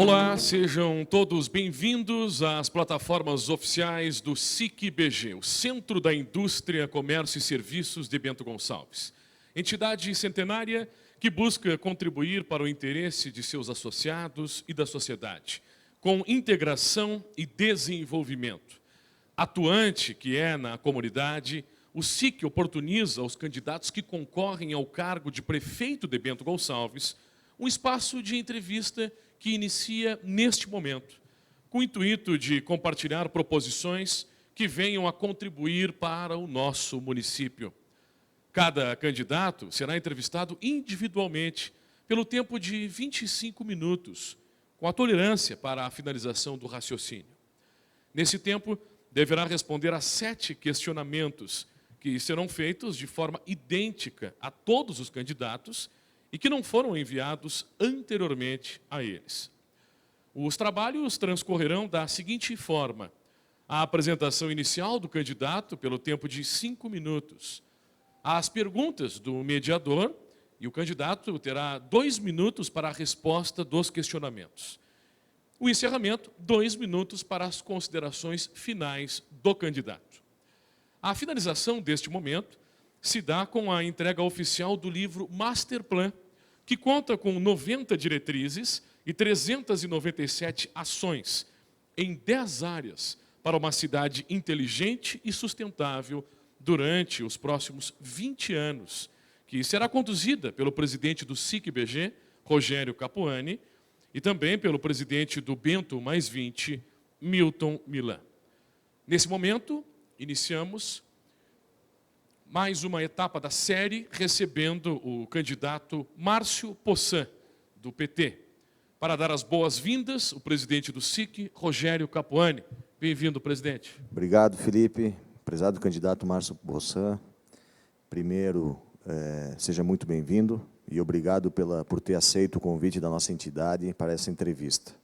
Olá, sejam todos bem-vindos às plataformas oficiais do SIC-BG, o Centro da Indústria, Comércio e Serviços de Bento Gonçalves. Entidade centenária que busca contribuir para o interesse de seus associados e da sociedade, com integração e desenvolvimento. Atuante que é na comunidade, o SIC oportuniza aos candidatos que concorrem ao cargo de prefeito de Bento Gonçalves um espaço de entrevista que inicia neste momento, com o intuito de compartilhar proposições que venham a contribuir para o nosso município. Cada candidato será entrevistado individualmente pelo tempo de 25 minutos, com a tolerância para a finalização do raciocínio. Nesse tempo, deverá responder a 7 questionamentos que serão feitos de forma idêntica a todos os candidatos e que não foram enviados anteriormente a eles. Os trabalhos transcorrerão da seguinte forma: a apresentação inicial do candidato pelo tempo de 5 minutos, as perguntas do mediador, e o candidato terá 2 minutos para a resposta dos questionamentos. O encerramento, 2 minutos para as considerações finais do candidato. A finalização deste momento se dá com a entrega oficial do livro Master Plan, que conta com 90 diretrizes e 397 ações em 10 áreas para uma cidade inteligente e sustentável durante os próximos 20 anos, que será conduzida pelo presidente do SIC-BG, Rogério Capuani, e também pelo presidente do Bento Mais 20, Milton Milan. Nesse momento, iniciamos mais uma etapa da série, recebendo o candidato Márcio Poçan, do PT. Para dar as boas-vindas, o presidente do SIC, Rogério Capuani. Bem-vindo, presidente. Obrigado, Felipe. Prezado candidato Márcio Poçan, primeiro, seja muito bem-vindo e obrigado por ter aceito o convite da nossa entidade para essa entrevista.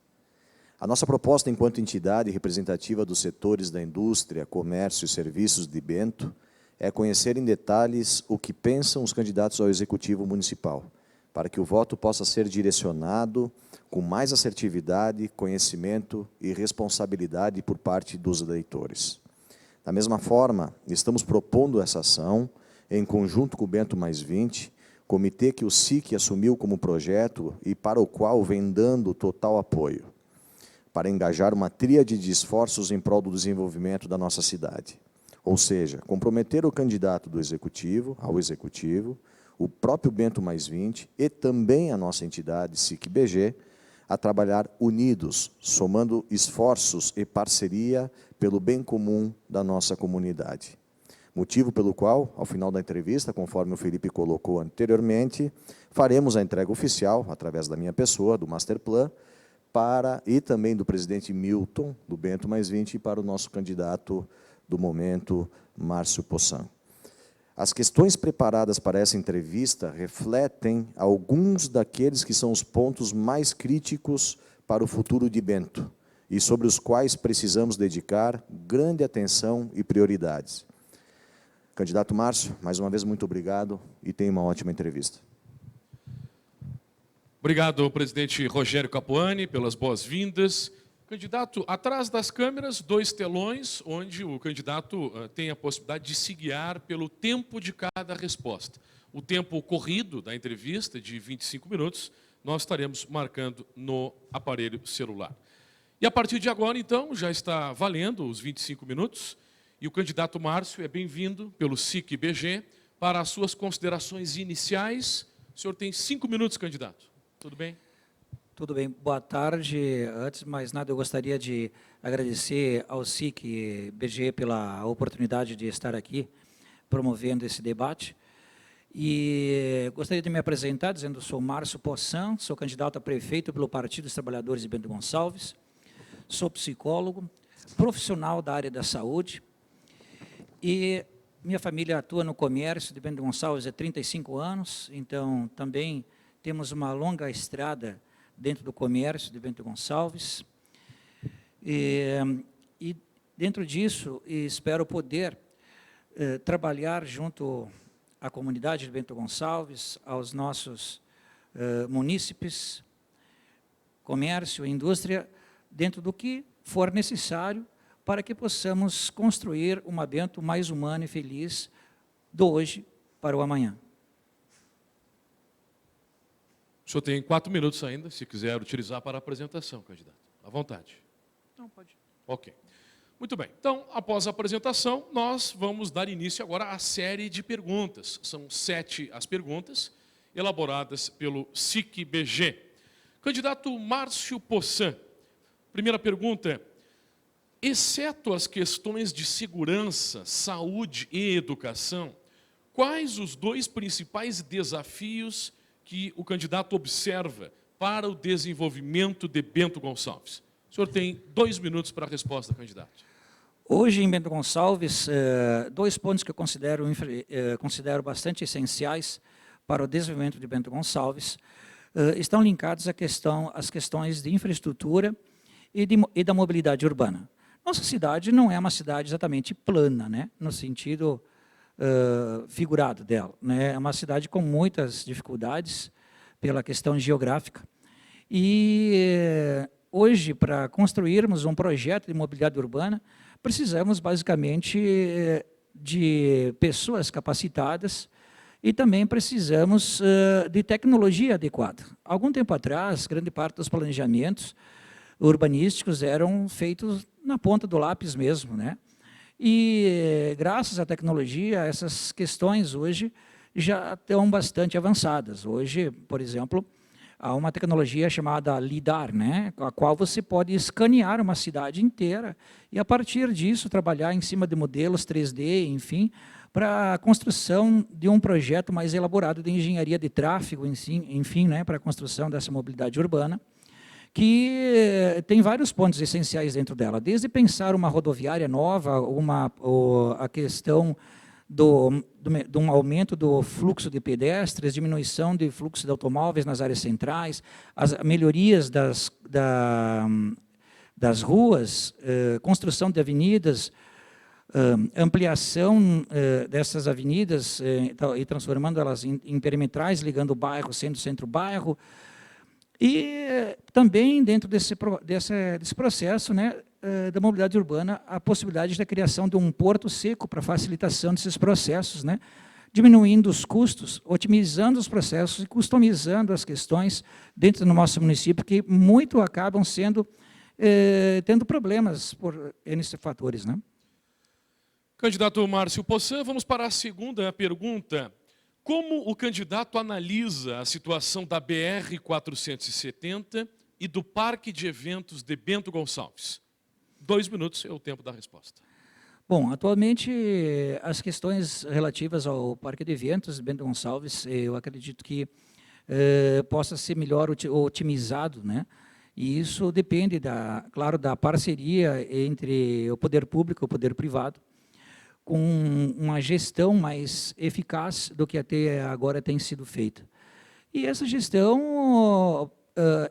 A nossa proposta enquanto entidade representativa dos setores da indústria, comércio e serviços de Bento é conhecer em detalhes o que pensam os candidatos ao Executivo Municipal, para que o voto possa ser direcionado com mais assertividade, conhecimento e responsabilidade por parte dos eleitores. Da mesma forma, estamos propondo essa ação em conjunto com o Bento Mais 20, comitê que o SIC assumiu como projeto e para o qual vem dando total apoio, para engajar uma tríade de esforços em prol do desenvolvimento da nossa cidade. Ou seja, comprometer o candidato do Executivo, ao Executivo, o próprio Bento Mais 20 e também a nossa entidade SIC-BG a trabalhar unidos, somando esforços e parceria pelo bem comum da nossa comunidade. Motivo pelo qual, ao final da entrevista, conforme o Felipe colocou anteriormente, faremos a entrega oficial, através da minha pessoa, do Master Plan, e também do presidente Milton, do Bento Mais 20, e para o nosso candidato do momento, Márcio Poçan. As questões preparadas para essa entrevista refletem alguns daqueles que são os pontos mais críticos para o futuro de Bento e sobre os quais precisamos dedicar grande atenção e prioridades. Candidato Márcio, mais uma vez, muito obrigado e tenha uma ótima entrevista. Obrigado, presidente Rogério Capuani, pelas boas-vindas. Candidato, atrás das câmeras, 2 telões, onde o candidato tem a possibilidade de se guiar pelo tempo de cada resposta. O tempo corrido da entrevista, de 25 minutos, nós estaremos marcando no aparelho celular. E a partir de agora, então, já está valendo os 25 minutos, e o candidato Márcio é bem-vindo pelo SIC-BG para as suas considerações iniciais. O senhor tem 5 minutos, candidato. Tudo bem? Tudo bem, boa tarde. Antes de mais nada, eu gostaria de agradecer ao SIC-BG pela oportunidade de estar aqui promovendo esse debate. E gostaria de me apresentar dizendo que sou Márcio Poçan, sou candidato a prefeito pelo Partido dos Trabalhadores de Bento Gonçalves, sou psicólogo, profissional da área da saúde e minha família atua no comércio de Bento Gonçalves há 35 anos, então também temos uma longa estrada dentro do comércio de Bento Gonçalves. E dentro disso, espero poder trabalhar junto à comunidade de Bento Gonçalves, aos nossos munícipes, comércio e indústria, dentro do que for necessário para que possamos construir uma Bento mais humana e feliz do hoje para o amanhã. O senhor tem 4 minutos ainda, se quiser utilizar para a apresentação, candidato. À vontade. Não, pode. Ok. Muito bem. Então, após a apresentação, nós vamos dar início agora à série de perguntas. São 7 as perguntas, elaboradas pelo SIC-BG. Candidato Márcio Poçan, primeira pergunta: exceto as questões de segurança, saúde e educação, quais os 2 principais desafios que o candidato observa para o desenvolvimento de Bento Gonçalves? O senhor tem 2 minutos para a resposta, candidato. Hoje, em Bento Gonçalves, 2 pontos que eu considero bastante essenciais para o desenvolvimento de Bento Gonçalves estão linkados às questões de infraestrutura e da mobilidade urbana. Nossa cidade não é uma cidade exatamente plana, né, no sentido figurado dela, né? É uma cidade com muitas dificuldades pela questão geográfica. E hoje, para construirmos um projeto de mobilidade urbana, precisamos basicamente de pessoas capacitadas e também precisamos de tecnologia adequada. Algum tempo atrás, grande parte dos planejamentos urbanísticos eram feitos na ponta do lápis mesmo, né? E, graças à tecnologia, essas questões hoje já estão bastante avançadas. Hoje, por exemplo, há uma tecnologia chamada LIDAR, né, com a qual você pode escanear uma cidade inteira e, a partir disso, trabalhar em cima de modelos 3D, enfim, para a construção de um projeto mais elaborado de engenharia de tráfego, enfim, né, para a construção dessa mobilidade urbana, que tem vários pontos essenciais dentro dela, desde pensar uma rodoviária nova, a questão de um aumento do fluxo de pedestres, diminuição de fluxo de automóveis nas áreas centrais, as melhorias das ruas, construção de avenidas, ampliação dessas avenidas e transformando elas em perimetrais, ligando o bairro, centro-bairro. E também, dentro desse processo, né, da mobilidade urbana, a possibilidade da criação de um porto seco para facilitação desses processos, né, diminuindo os custos, otimizando os processos e customizando as questões dentro do nosso município, que muito acabam tendo problemas por N fatores, né? Candidato Márcio Poçan, vamos para a segunda pergunta. Como o candidato analisa a situação da BR-470 e do Parque de Eventos de Bento Gonçalves? 2 minutos é o tempo da resposta. Bom, atualmente, as questões relativas ao Parque de Eventos de Bento Gonçalves, eu acredito que possa ser melhor otimizado, né? E isso depende, claro, da parceria entre o poder público e o poder privado, com uma gestão mais eficaz do que até agora tem sido feita. E essa gestão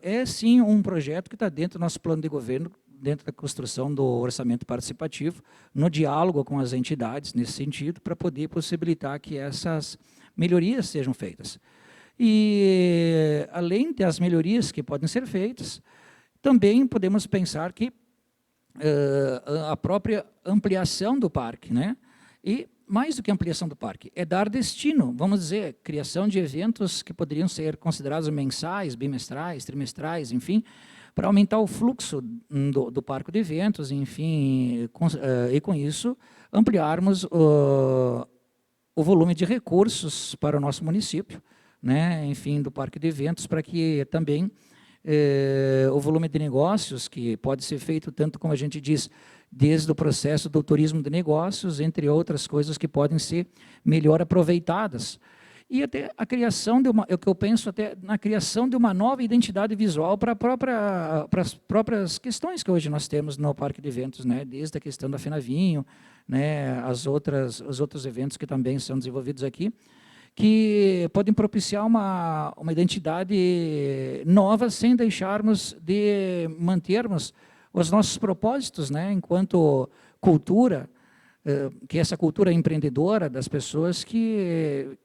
é, sim, um projeto que está dentro do nosso plano de governo, dentro da construção do orçamento participativo, no diálogo com as entidades, nesse sentido, para poder possibilitar que essas melhorias sejam feitas. E, além das melhorias que podem ser feitas, também podemos pensar que a própria ampliação do parque, né? E mais do que ampliação do parque, é dar destino, vamos dizer, criação de eventos que poderiam ser considerados mensais, bimestrais, trimestrais, enfim, para aumentar o fluxo do parque de eventos, enfim, e com isso ampliarmos o volume de recursos para o nosso município, né? Enfim, do parque de eventos, para que também o volume de negócios, que pode ser feito tanto, como a gente diz, desde o processo do turismo de negócios, entre outras coisas que podem ser melhor aproveitadas. E até a criação de o que eu penso até na criação de uma nova identidade visual para as próprias questões que hoje nós temos no Parque de Eventos, né? Desde a questão da Fenavinho, né? Os outros eventos que também são desenvolvidos aqui, que podem propiciar uma identidade nova, sem deixarmos de mantermos os nossos propósitos, né, enquanto cultura, que é essa cultura empreendedora das pessoas que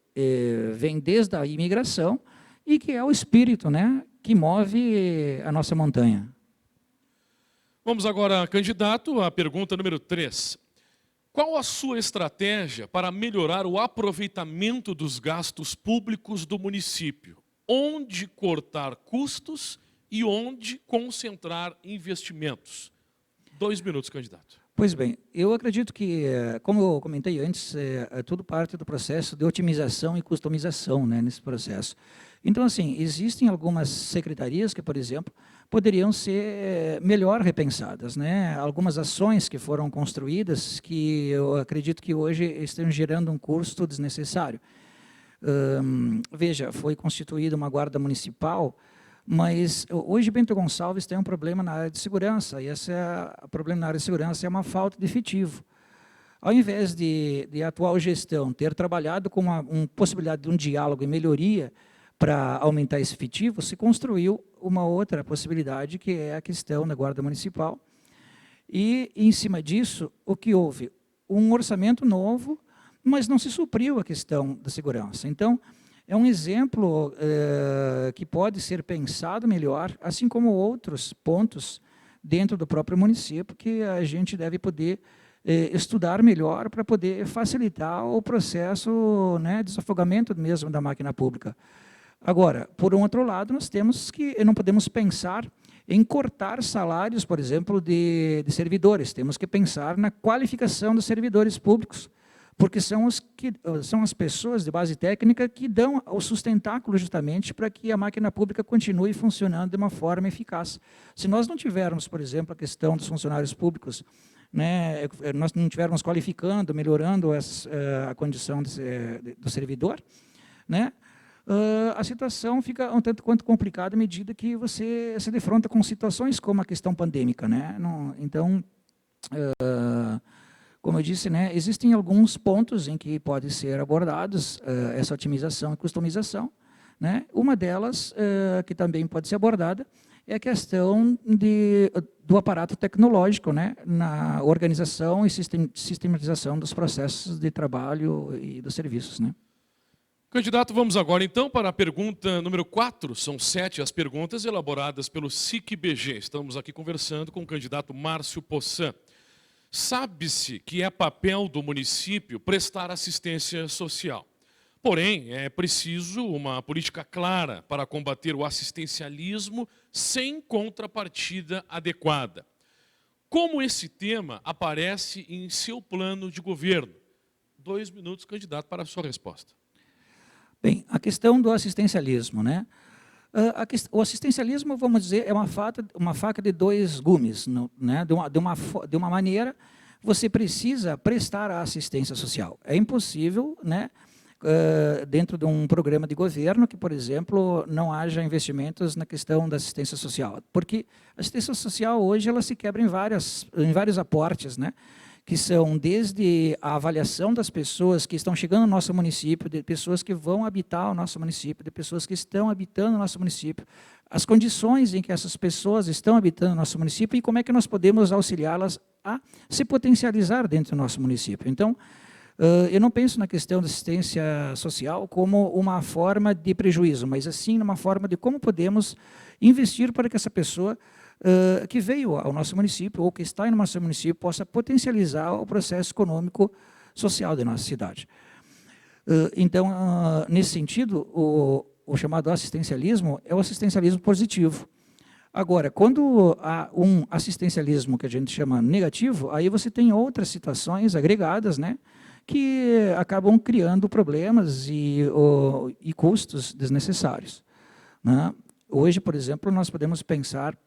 vem desde a imigração e que é o espírito, né, que move a nossa montanha. Vamos agora, candidato, à pergunta número 3. Qual a sua estratégia para melhorar o aproveitamento dos gastos públicos do município? Onde cortar custos e onde concentrar investimentos? 2 minutos, candidato. Pois bem, eu acredito que, como eu comentei antes, tudo parte do processo de otimização e customização, né, nesse processo. Então, assim, existem algumas secretarias que, por exemplo, poderiam ser melhor repensadas, né? Algumas ações que foram construídas que eu acredito que hoje estão gerando um custo desnecessário. Veja, foi constituída uma guarda municipal, mas hoje Bento Gonçalves tem um problema na área de segurança, e o problema na área de segurança é uma falta de efetivo. Ao invés de a atual gestão ter trabalhado com uma possibilidade de um diálogo e melhoria para aumentar esse efetivo, se construiu uma outra possibilidade, que é a questão da Guarda Municipal. E, em cima disso, o que houve? Um orçamento novo, mas não se supriu a questão da segurança. Então, é um exemplo que pode ser pensado melhor, assim como outros pontos dentro do próprio município, que a gente deve poder estudar melhor para poder facilitar o processo, né, de desafogamento mesmo da máquina pública. Agora, por um outro lado, nós temos que, não podemos pensar em cortar salários, por exemplo, de servidores. Temos que pensar na qualificação dos servidores públicos, porque são as pessoas de base técnica que dão o sustentáculo justamente para que a máquina pública continue funcionando de uma forma eficaz. Se nós não tivermos, por exemplo, a questão dos funcionários públicos, né, nós não estivermos qualificando, melhorando a condição do servidor, né, a situação fica um tanto quanto complicada à medida que você se defronta com situações como a questão pandêmica, né? Então, como eu disse, né, existem alguns pontos em que pode ser abordados essa otimização e customização, né? Uma delas, que também pode ser abordada, é a questão do aparato tecnológico, né, na organização e sistematização dos processos de trabalho e dos serviços, né? Candidato, vamos agora então para a pergunta número 4. São 7 as perguntas elaboradas pelo SIC-BG. Estamos aqui conversando com o candidato Márcio Poçan. Sabe-se que é papel do município prestar assistência social. Porém, é preciso uma política clara para combater o assistencialismo sem contrapartida adequada. Como esse tema aparece em seu plano de governo? 2 minutos, candidato, para a sua resposta. Bem, a questão do assistencialismo, né? O assistencialismo, vamos dizer, é uma faca de 2 gumes, né? De uma maneira, você precisa prestar a assistência social. É impossível, né, dentro de um programa de governo que, por exemplo, não haja investimentos na questão da assistência social, porque a assistência social hoje ela se quebra em vários aportes, né? Que são desde a avaliação das pessoas que estão chegando no nosso município, de pessoas que vão habitar o nosso município, de pessoas que estão habitando o nosso município, as condições em que essas pessoas estão habitando o nosso município e como é que nós podemos auxiliá-las a se potencializar dentro do nosso município. Então, eu não penso na questão da assistência social como uma forma de prejuízo, mas assim numa forma de como podemos investir para que essa pessoa que veio ao nosso município ou que está no nosso município possa potencializar o processo econômico social da nossa cidade. Então, nesse sentido, o chamado assistencialismo é o assistencialismo positivo. Agora, quando há um assistencialismo que a gente chama negativo, aí você tem outras situações agregadas, né, que acabam criando problemas e custos desnecessários, né? Hoje, por exemplo, nós podemos pensar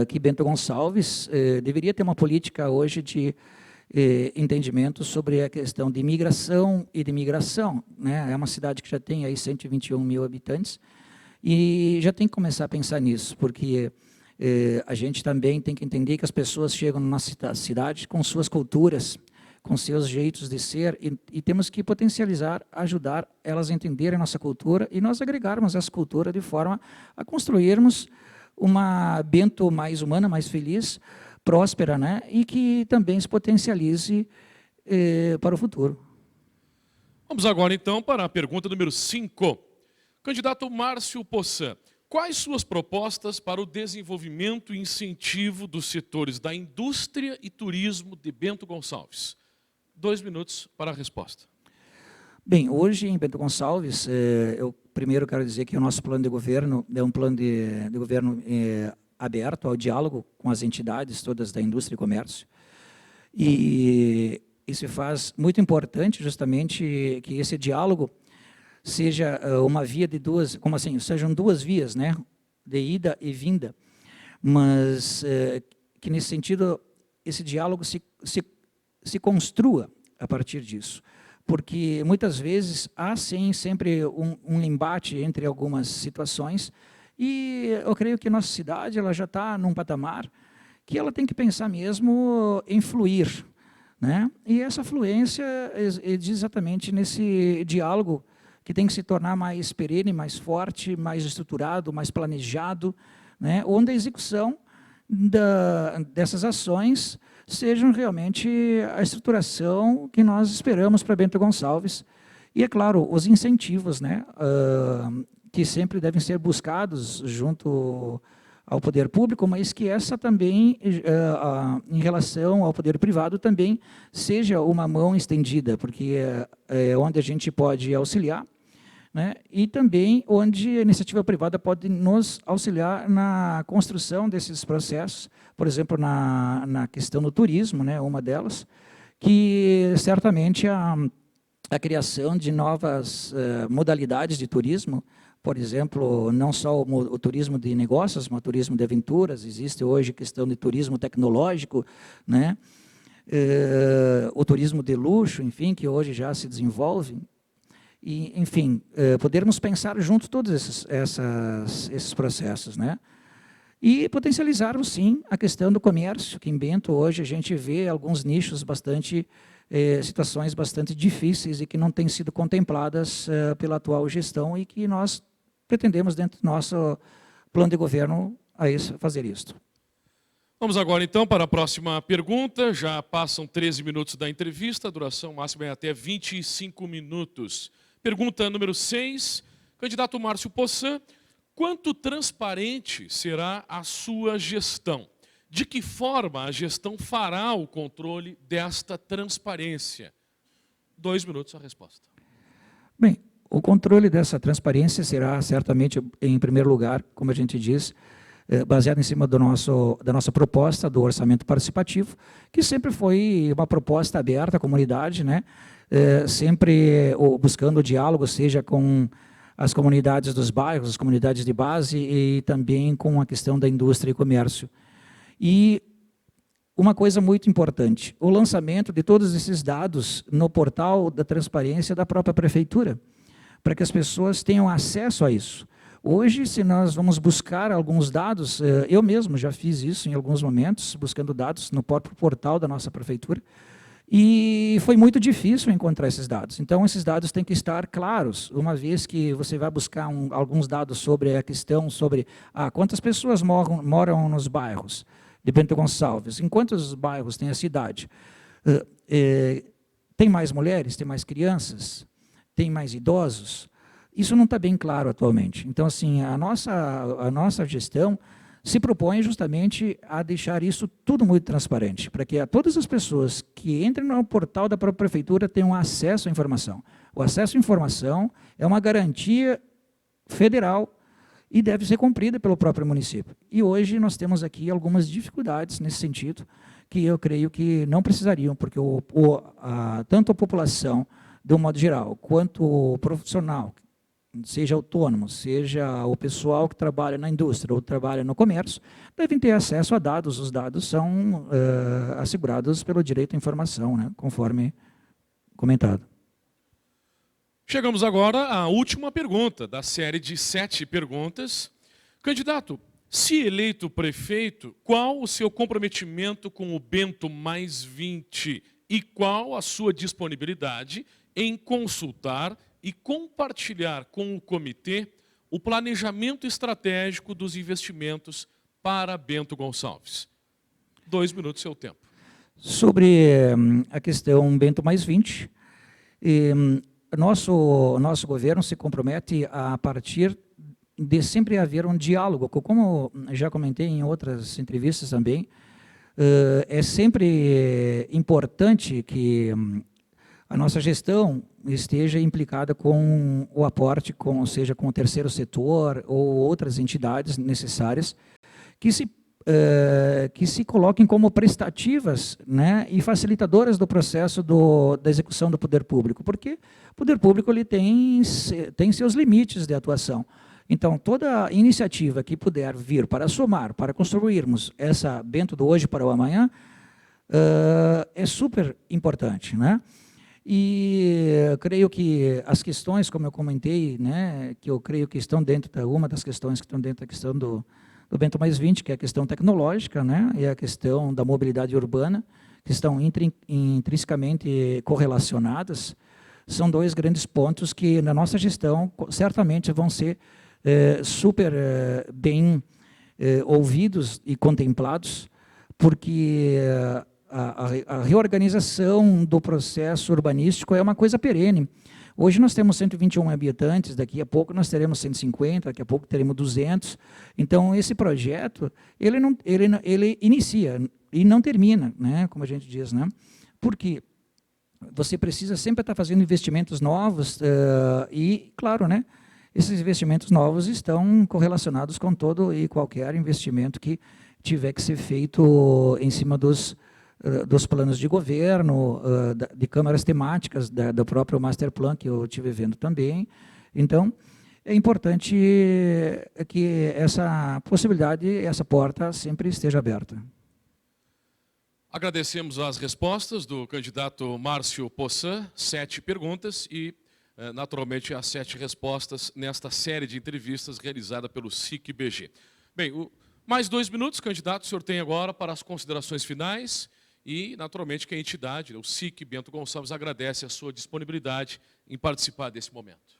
que Bento Gonçalves deveria ter uma política hoje de entendimento sobre a questão de imigração e de migração, né? É uma cidade que já tem aí 121 mil habitantes e já tem que começar a pensar nisso, porque a gente também tem que entender que as pessoas chegam na nossa cidade com suas culturas, com seus jeitos de ser, e temos que potencializar, ajudar elas a entenderem a nossa cultura e nós agregarmos essa cultura de forma a construirmos uma Bento mais humana, mais feliz, próspera, né? E que também se potencialize para o futuro. Vamos agora, então, para a pergunta número 5. Candidato Márcio Poçan, Quais suas propostas para o desenvolvimento e incentivo dos setores da indústria e turismo de Bento Gonçalves? 2 minutos para a resposta. Bem, hoje em Bento Gonçalves, eu primeiro quero dizer que o nosso plano de governo é um plano de governo aberto ao diálogo com as entidades todas da indústria e comércio. E isso faz muito importante justamente que esse diálogo seja uma via de duas, como assim, sejam duas vias, né, de ida e vinda, mas que nesse sentido esse diálogo se construa a partir disso, porque muitas vezes há sim sempre um embate entre algumas situações, e eu creio que nossa cidade ela já está num patamar que ela tem que pensar mesmo em fluir, né? E essa fluência diz exatamente nesse diálogo que tem que se tornar mais perene, mais forte, mais estruturado, mais planejado, né? Onde a execução dessas ações sejam realmente a estruturação que nós esperamos para Bento Gonçalves. E, é claro, os incentivos, né? Que sempre devem ser buscados junto ao poder público, mas que essa também, em relação ao poder privado, também seja uma mão estendida, porque é onde a gente pode auxiliar, né? E também onde a iniciativa privada pode nos auxiliar na construção desses processos, por exemplo, na questão do turismo, né? Uma delas, que certamente a criação de novas modalidades de turismo, por exemplo, não só o turismo de negócios, mas o turismo de aventuras, existe hoje a questão de turismo tecnológico, né? O turismo de luxo, enfim, que hoje já se desenvolve. E, enfim, podermos pensar junto todos esses processos, né? E potencializarmos, sim, a questão do comércio, que em Bento hoje a gente vê alguns nichos situações bastante difíceis e que não têm sido contempladas pela atual gestão e que nós pretendemos, dentro do nosso plano de governo, fazer isto. Vamos agora, então, para a próxima pergunta. Já passam 13 minutos da entrevista, a duração máxima é até 25 minutos. Pergunta número 6, candidato Márcio Poçan, quanto transparente será a sua gestão? De que forma a gestão fará o controle desta transparência? 2 minutos a resposta. Bem, o controle dessa transparência será certamente, em primeiro lugar, como a gente diz, baseado em cima da nossa proposta do orçamento participativo, que sempre foi uma proposta aberta à comunidade, né? Sempre buscando o diálogo, seja com as comunidades dos bairros, as comunidades de base e também com a questão da indústria e comércio. E uma coisa muito importante, o lançamento de todos esses dados no portal da transparência da própria prefeitura, para que as pessoas tenham acesso a isso. Hoje, se nós vamos buscar alguns dados, eu mesmo já fiz isso em alguns momentos, buscando dados no próprio portal da nossa prefeitura, e foi muito difícil encontrar esses dados. Então, esses dados têm que estar claros, uma vez que você vai buscar alguns dados sobre a questão, sobre quantas pessoas moram nos bairros de Bento Gonçalves, em quantos bairros tem a cidade. Tem mais mulheres, tem mais crianças, tem mais idosos? Isso não está bem claro atualmente. Então, assim, a nossa gestão se propõe justamente a deixar isso tudo muito transparente, para que todas as pessoas que entrem no portal da própria prefeitura tenham acesso à informação. O acesso à informação é uma garantia federal e deve ser cumprida pelo próprio município. E hoje nós temos aqui algumas dificuldades nesse sentido, que eu creio que não precisariam, porque tanto a população, de um modo geral, quanto o profissional, seja autônomo, seja o pessoal que trabalha na indústria ou trabalha no comércio, devem ter acesso a dados. Os dados são assegurados pelo direito à informação, né, conforme comentado. Chegamos agora à última pergunta da série de 7 perguntas. Candidato, se eleito prefeito, qual o seu comprometimento com o Bento Mais 20 e qual a sua disponibilidade em consultar e compartilhar com o comitê o planejamento estratégico dos investimentos para Bento Gonçalves? 2 minutos, seu tempo. Sobre a questão Bento Mais 20, nosso governo se compromete a partir de sempre haver um diálogo, como já comentei em outras entrevistas também, é sempre importante que a nossa gestão esteja implicada com o aporte, seja com o terceiro setor ou outras entidades necessárias que se coloquem como prestativas, né, e facilitadoras do processo da execução do poder público, porque o poder público ele tem seus limites de atuação. Então, toda iniciativa que puder vir para somar, para construirmos essa Bento do hoje para o amanhã, é super importante, né? E creio que as questões, como eu comentei, né, que eu creio que estão dentro uma das questões que estão dentro da questão do Bento mais 20, que é a questão tecnológica, né, e a questão da mobilidade urbana, que estão intrinsecamente correlacionadas, são dois grandes pontos que, na nossa gestão, certamente vão ser super bem ouvidos e contemplados, porque a reorganização do processo urbanístico é uma coisa perene. Hoje nós temos 121 habitantes, daqui a pouco nós teremos 150, daqui a pouco teremos 200. Então, esse projeto, ele inicia e não termina, né, como a gente diz, né? Porque você precisa sempre estar fazendo investimentos novos e, claro, né, esses investimentos novos estão correlacionados com todo e qualquer investimento que tiver que ser feito em cima dos planos de governo, de câmaras temáticas, do próprio Master Plan, que eu estive vendo também. Então, é importante que essa possibilidade, essa porta sempre esteja aberta. Agradecemos as respostas do candidato Márcio Poçan, 7 perguntas e, naturalmente, as 7 respostas nesta série de entrevistas realizada pelo SIC-BG. Bem, mais 2 minutos, candidato, o senhor tem agora para as considerações finais. E, naturalmente, que a entidade, o SIC Bento Gonçalves, agradece a sua disponibilidade em participar desse momento.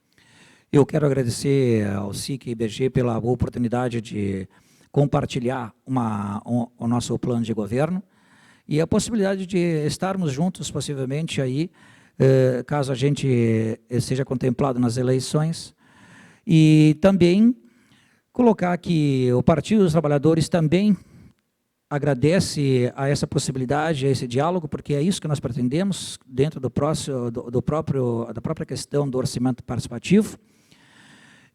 Eu quero agradecer ao SIC BG pela oportunidade de compartilhar o nosso plano de governo e a possibilidade de estarmos juntos, possivelmente, aí, caso a gente seja contemplado nas eleições. E também colocar que o Partido dos Trabalhadores também agradece a essa possibilidade, a esse diálogo, porque é isso que nós pretendemos dentro da própria questão do orçamento participativo.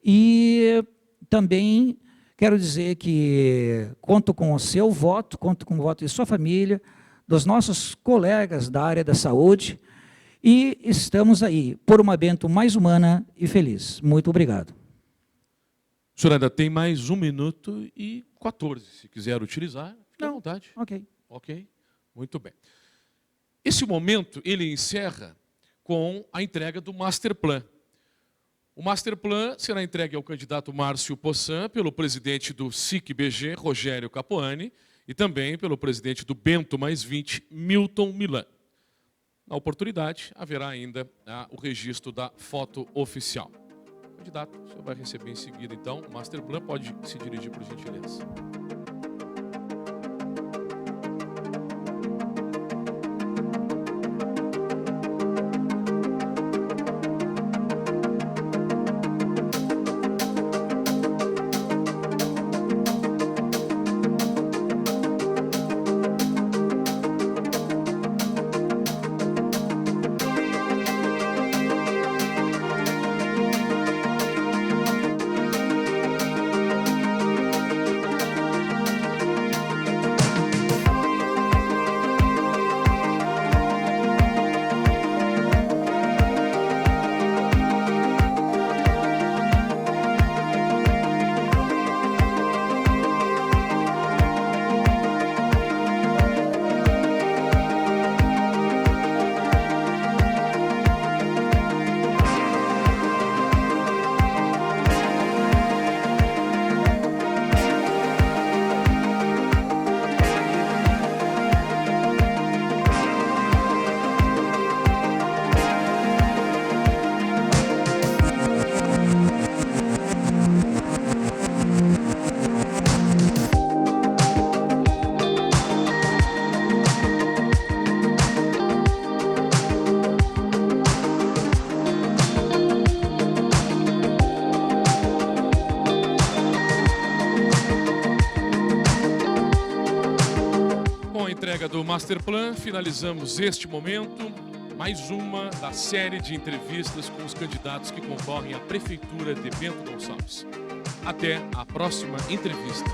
E também quero dizer que conto com o seu voto, conto com o voto de sua família, dos nossos colegas da área da saúde, e estamos aí por uma Bento mais humana e feliz. Muito obrigado. O senhor ainda tem mais 1 minuto e 14, se quiser utilizar. Fique à vontade. Ok. Ok, muito bem. Esse momento, ele encerra com a entrega do Master Plan. O Master Plan será entregue ao candidato Márcio Poçan, pelo presidente do SIC-BG, Rogério Capuani, e também pelo presidente do Bento mais 20, Milton Milan. Na oportunidade, haverá ainda o registro da foto oficial. Candidato, o senhor vai receber em seguida, então, o Master Plan. Pode se dirigir, por gentileza. entrega do Masterplan, finalizamos este momento, mais uma da série de entrevistas com os candidatos que concorrem à Prefeitura de Bento Gonçalves. Até a próxima entrevista.